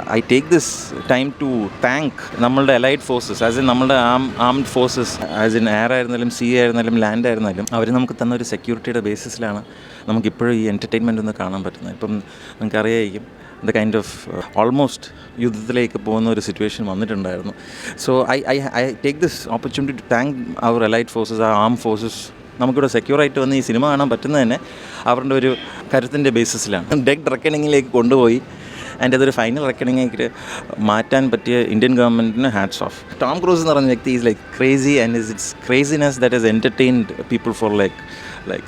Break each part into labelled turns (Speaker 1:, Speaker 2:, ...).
Speaker 1: I take this time to thank നമ്മളുടെ allied forces, as in നമ്മളുടെ armed forces, as in air ആയിരുന്നാലും sea ആയിരുന്നാലും land ആയിരുന്നാലും അവർ നമുക്ക് തന്ന ഒരു സെക്യൂരിറ്റിയുടെ ബേസിസിലാണ് നമുക്കിപ്പോഴും ഈ എൻ്റർടൈൻമെൻ്റ് ഒന്ന് കാണാൻ പറ്റുന്നത്. ഇപ്പം നിങ്ങൾക്കറിയായിരിക്കും ദ കൈൻഡ് ഓഫ് ഓൾമോസ്റ്റ് യുദ്ധത്തിലേക്ക് പോകുന്ന ഒരു സിറ്റുവേഷൻ വന്നിട്ടുണ്ടായിരുന്നു. So I take this opportunity to thank our allied forces, uh ആം ഫോഴ്സസ് നമുക്കിവിടെ സെക്യൂറായിട്ട് വന്ന് ഈ സിനിമ കാണാൻ പറ്റുന്നത് തന്നെ അവരുടെ ഒരു കരുത്തിൻ്റെ ബേസിസിലാണ്. ഡെഡ് റെക്കണിങ്ങിലേക്ക് കൊണ്ടുപോയി ആൻഡ് അതൊരു ഫൈനൽ റെക്കണിങ്ങിലേക്ക് മാറ്റാൻ പറ്റിയ ഇന്ത്യൻ ഗവൺമെൻറ്റിന് ഹാറ്റ്സ് ഓഫ്. ടോം ക്രൂസ് എന്ന് പറഞ്ഞ വ്യക്തി is like crazy and its craziness that has entertained people for like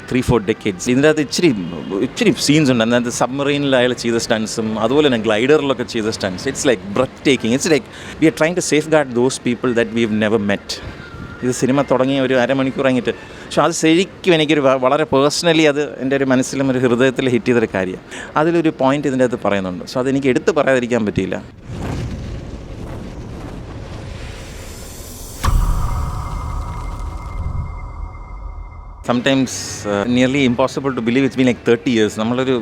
Speaker 1: 3-4 decades. ഇതിൻ്റെ അകത്ത് ഇച്ചിരി സീൻസ് ഉണ്ട്. അതിനകത്ത് സബ്മറീനിൽ അയാൾ ചെയ്ത സ്റ്റൺസും അതുപോലെ തന്നെ ഗ്ലൈഡറിലൊക്കെ ചെയ്ത stunts, it's like breathtaking. It's like we are trying to safeguard those people that we have never met. ഇത് സിനിമ തുടങ്ങി ഒരു അരമണിക്കൂർ കഴിഞ്ഞിട്ട്, പക്ഷേ അത് ശരിക്കും എനിക്കൊരു വളരെ പേഴ്സണലി അത് എൻ്റെ ഒരു മനസ്സിലും ഒരു ഹൃദയത്തിൽ ഹിറ്റ് ചെയ്തൊരു കാര്യമാണ്. അതിലൊരു പോയിൻ്റ് ഇതിൻ്റെ അകത്ത് പറയുന്നുണ്ട്. സോ അതെനിക്ക് എടുത്ത് പറയാതിരിക്കാൻ പറ്റിയില്ല. Sometimes nearly impossible to believe. It's been like 30 years. നമ്മളൊരു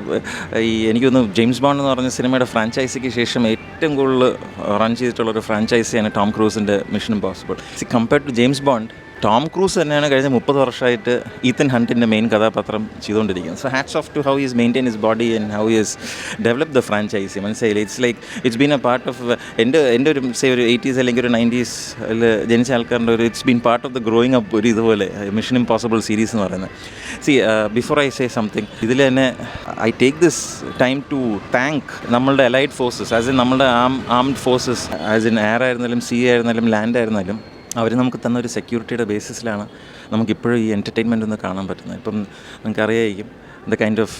Speaker 1: എനിക്ക് തോന്നുന്നു ജെയിംസ് ബോണ്ട് എന്ന് പറഞ്ഞ സിനിമയുടെ ഫ്രാഞ്ചൈസിക്ക് ശേഷം ഏറ്റവും കൂടുതൽ റൺ ചെയ്തിട്ടുള്ളൊരു ഫ്രാഞ്ചൈസിയാണ് ടോം ക്രൂസിൻ്റെ Mission Impossible. Compared to James Bond, Tom Cruise തന്നെയാണ് കഴിഞ്ഞ 30 വർഷമായിട്ട് ഈത്തൻ ഹണ്ടിൻ്റെ മെയിൻ കഥാപാത്രം ചെയ്തുകൊണ്ടിരിക്കുന്നത്. So hats off to how is maintain his body and how is develop the franchise. മനസ്സിലായില്ല, it's like it's been a part of എൻ്റെ ഒരു ഒരു 80s അല്ലെങ്കിൽ ഒരു 90s ജനിച്ച ആൾക്കാരുടെ ഒരു it's been part of the growing up ഒരു ഇതുപോലെ മിഷൻ ഇമ്പോസിബിൾ സീരീസ് എന്ന് പറയുന്നത്. ബിഫോർ ഐ സേ സംതിങ്, ഇതിൽ തന്നെ I take this time to thank നമ്മളുടെ allied ഫോഴ്സസ്, ആസ് ഇൻ നമ്മളുടെ armed forces, as in air ആയിരുന്നാലും സീ ആയിരുന്നാലും ലാൻഡ് ആയിരുന്നാലും അവർ നമുക്ക് തന്ന ഒരു സെക്യൂരിറ്റിയുടെ ബേസിസിലാണ് നമുക്കിപ്പോഴും ഈ എൻ്റർടൈൻമെൻ്റ് ഒന്ന് കാണാൻ പറ്റുന്നത്. ഇപ്പം നിങ്ങൾക്കറിയായിരിക്കും ദ കൈൻഡ് ഓഫ്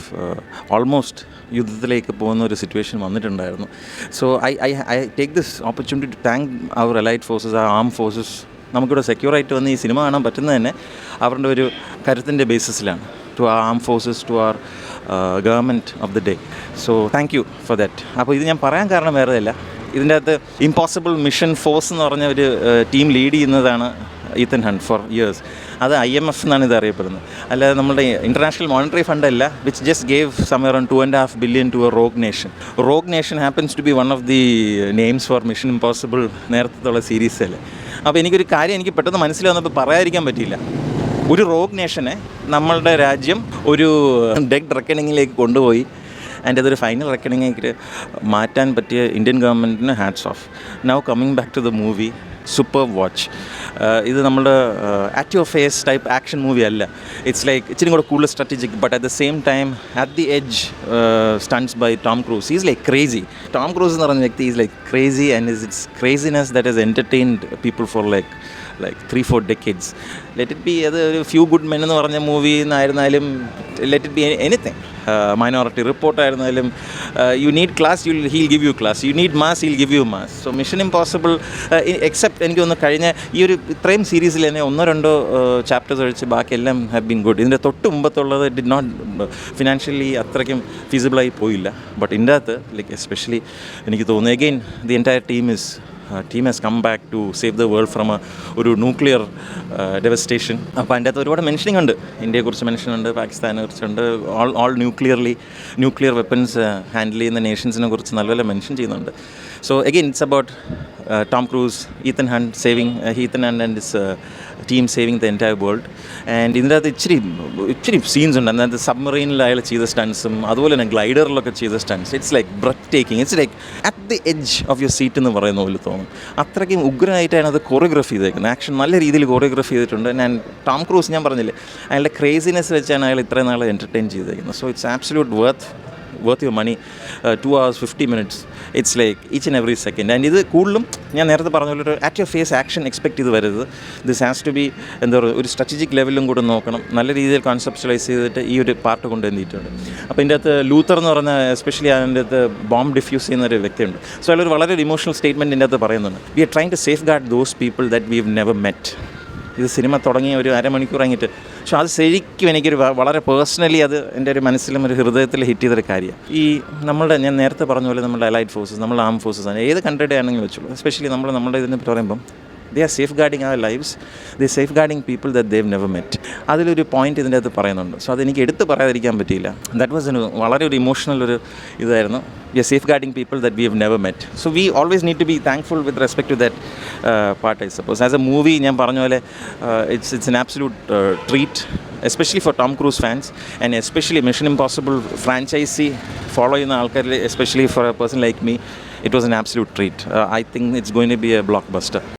Speaker 1: ഓൾമോസ്റ്റ് യുദ്ധത്തിലേക്ക് പോകുന്ന ഒരു സിറ്റുവേഷൻ വന്നിട്ടുണ്ടായിരുന്നു. So I take this opportunity to thank our allied forces, uh ആം ഫോഴ്സസ് നമുക്കിവിടെ സെക്യൂറായിട്ട് വന്ന് ഈ സിനിമ കാണാൻ പറ്റുന്നത് തന്നെ അവരുടെ ഒരു കരുത്തിൻ്റെ ബേസിസിലാണ്. ടു ആ ആം forces, to our government of the day. So thank you for that. അപ്പോൾ ഇത് ഞാൻ പറയാൻ കാരണം വേറെ അല്ല, ഇതിൻ്റെ അകത്ത് ഇമ്പോസിബിൾ മിഷൻ ഫോഴ്സ് എന്ന് പറഞ്ഞ ഒരു ടീം ലീഡ് ചെയ്യുന്നതാണ് ഈത്തൻ ഹണ്ട് ഫോർ ഇയേഴ്സ്. അത് IMF എന്നാണ് ഇത് അറിയപ്പെടുന്നത്. അല്ലാതെ നമ്മുടെ ഇൻ്റർനാഷണൽ മോണിറ്ററി ഫണ്ട് അല്ല, which just gave somewhere around $2.5 billion to a rogue nation. Rogue Nation happens to be one of the names for Mission Impossible നേരത്തുള്ള സീരീസല്ലേ. അപ്പോൾ എനിക്കൊരു കാര്യം എനിക്ക് പെട്ടെന്ന് മനസ്സിലാവുന്നപ്പോൾ പറയാതിരിക്കാൻ പറ്റിയില്ല. ഒരു റോഗ് നേഷനെ നമ്മളുടെ രാജ്യം ഒരു ഡെഡ് റെക്കണിങ്ങിലേക്ക് കൊണ്ടുപോയി ആൻഡ് അതൊരു ഫൈനൽ റെക്കണിങ്ങിലേക്ക് മാറ്റാൻ പറ്റിയ ഇന്ത്യൻ ഗവൺമെൻറ്റിന് hats off. Now coming back to the movie super watch. ഇത് നമ്മുടെ at your face type action movie അല്ല. ഇറ്റ്സ് ലൈക്ക് ഇച്ചിരി കൂടെ കൂടുതൽ strategic, but at the same time at the edge stunts by Tom Cruise. Is like crazy. Tom Cruise എന്ന് പറഞ്ഞ വ്യക്തി is like crazy and its craziness that has entertained people for like 3-4 decades. Let it be അത് ഒരു few good men എന്ന് പറഞ്ഞ movie എന്നായിരുന്നാലും, let it be anything, Minority Report ആയിരുന്നാലും, you need class, he'll give you class, you need mass, he'll give you mass. So Mission Impossible except എനിക്ക് തോന്നുന്നു കഴിഞ്ഞ ഈ ഒരു ഇത്രയും സീരീസിൽ തന്നെ 1-2 ചാപ്റ്റേഴ്സ് ഒഴിച്ച് ബാക്കിയെല്ലാം ഹാവ് ബീൻ ഗുഡ്. ഇതിൻ്റെ തൊട്ട് മുമ്പത്തുള്ളത് ഡിഡ് നോട്ട് ഫിനാൻഷ്യലി അത്രയ്ക്കും ഫീസിബിളായി പോയില്ല. ബട്ട് ഇതിൻ്റെ അകത്ത് ലൈക്ക് എസ്പെഷ്യലി എനിക്ക് തോന്നുന്നു again the entire team has come back to save the world from ഒരു ന്യൂക്ലിയർ ഡെവസ്റ്റേഷൻ. അപ്പോൾ അതിൻ്റെ അകത്ത് ഒരുപാട് മെൻഷനിങ് ഉണ്ട്. ഇന്ത്യയെക്കുറിച്ച് മെൻഷനുണ്ട്, പാകിസ്ഥാനെ കുറിച്ചുണ്ട്, ഓൾ ന്യൂക്ലിയർ വെപ്പൺസ് ഹാൻഡിൽ ചെയ്യുന്ന നേഷൻസിനെ കുറിച്ച് നല്ലപോലെ മെൻഷൻ ചെയ്യുന്നുണ്ട്. So again it's about Tom Cruise, Ethan Hunt and his team saving the entire world. And ഇതിൻ്റെ അകത്ത് ഇച്ചിരി സീൻസ് ഉണ്ട്. അതിനകത്ത് സബ്മറീനിൽ അയാൾ ചെയ്ത സ്റ്റൺസും അതുപോലെ തന്നെ ഗ്ലൈഡറിലൊക്കെ ചെയ്ത stunts, it's like breathtaking. It's like at the edge of your seat എന്ന് പറയുന്ന പോലെ തോന്നും. അത്രയ്ക്കും ഉഗ്രനായിട്ടാണ് അത് കൊറിയോഗ്രാഫ് ചെയ്തേക്കുന്നത്. ആക്ഷൻ നല്ല രീതിയിൽ കൊറിയോഗ്രാഫ് ചെയ്തിട്ടുണ്ട്. ഞാൻ ടോം ക്രൂസ് ഞാൻ പറഞ്ഞില്ലേ, അയാളുടെ ക്രേസിനെസ് വെച്ചാണ് അയാൾ ഇത്രയും നാൾ എൻ്റർടൈൻ ചെയ്തേക്കുന്നത്. So it's absolute worth your money. 2 hours 50 minutes. It's like each and every second. And ഇത് കൂടുതലും ഞാൻ നേരത്തെ പറഞ്ഞ പോലെ ഒരു at your face action expect ചെയ്ത് വരരുത്. ദിസ് ഹാസ് ടു ബി എന്താ പറയുക, ഒരു സ്ട്രാറ്റജിക് ലെവലിലും കൂടെ നോക്കണം. നല്ല രീതിയിൽ കോൺസെപ്ച്വലൈസ് ചെയ്തിട്ട് ഈ ഒരു പാർട്ട് കൊണ്ടുവന്നിട്ടുണ്ട്. അപ്പോൾ ഇതിൻ്റെ അകത്ത് ലൂത്തർ എന്ന് പറഞ്ഞ എസ്പെഷ്യലി അതിൻ്റെ അകത്ത് ബോംബ് ഡിഫ്യൂസ് ചെയ്യുന്ന ഒരു വ്യക്തിയുണ്ട്. സോ അയാളൊരു വളരെ ഇമോഷണൽ സ്റ്റേറ്റ്മെൻറ്റ് ഇതിൻ്റെ അകത്ത് പറയുന്നുണ്ട്. We are trying to safeguard those people that we have never met. ഇത് സിനിമ തുടങ്ങി ഒരു അരമണിക്കൂർ കഴിഞ്ഞിട്ട്, പക്ഷേ അത് ശരിക്കും എനിക്കൊരു വളരെ പേഴ്സണലി അത് എൻ്റെ ഒരു മനസ്സിലും ഒരു ഹൃദയത്തിൽ ഹിറ്റ് ചെയ്തൊരു കാര്യമാണ്. ഈ ഞാൻ നേരത്തെ പറഞ്ഞ പോലെ നമ്മുടെ allied ഫോഴ്സസ്, നമ്മുടെ ആം ഫോഴ്സസ് ആണ്, ഏത് കൺട്രിയുടെ ആണെങ്കിലും വെച്ചുള്ളൂ. എസ്പെഷ്യലി നമ്മുടെ ഇതിനെ പറയുമ്പം they are safeguarding our lives, they safeguarding people that they've never met. അതിലൊരു പോയിന്റ് ഇതിൻ്റെ അകത്ത് പറയുന്നുണ്ട്. സോ അതെനിക്ക് എടുത്ത് പറയാതിരിക്കാൻ പറ്റിയില്ല. ദാറ്റ് വാസ് വളരെ ഒരു ഇമോഷണൽ ഒരു ഇതായിരുന്നു. We are safeguarding people that we have never met. So we always need to be thankful with respect to that part. I suppose as a movie ഞാൻ പറഞ്ഞ പോലെ it's an absolute treat, especially for Tom Cruise fans and especially Mission Impossible franchisee follow ചെയ്യുന്ന ആൾക്കാരിൽ, especially for a person like me, it was an absolute treat. I think it's going to be a blockbuster.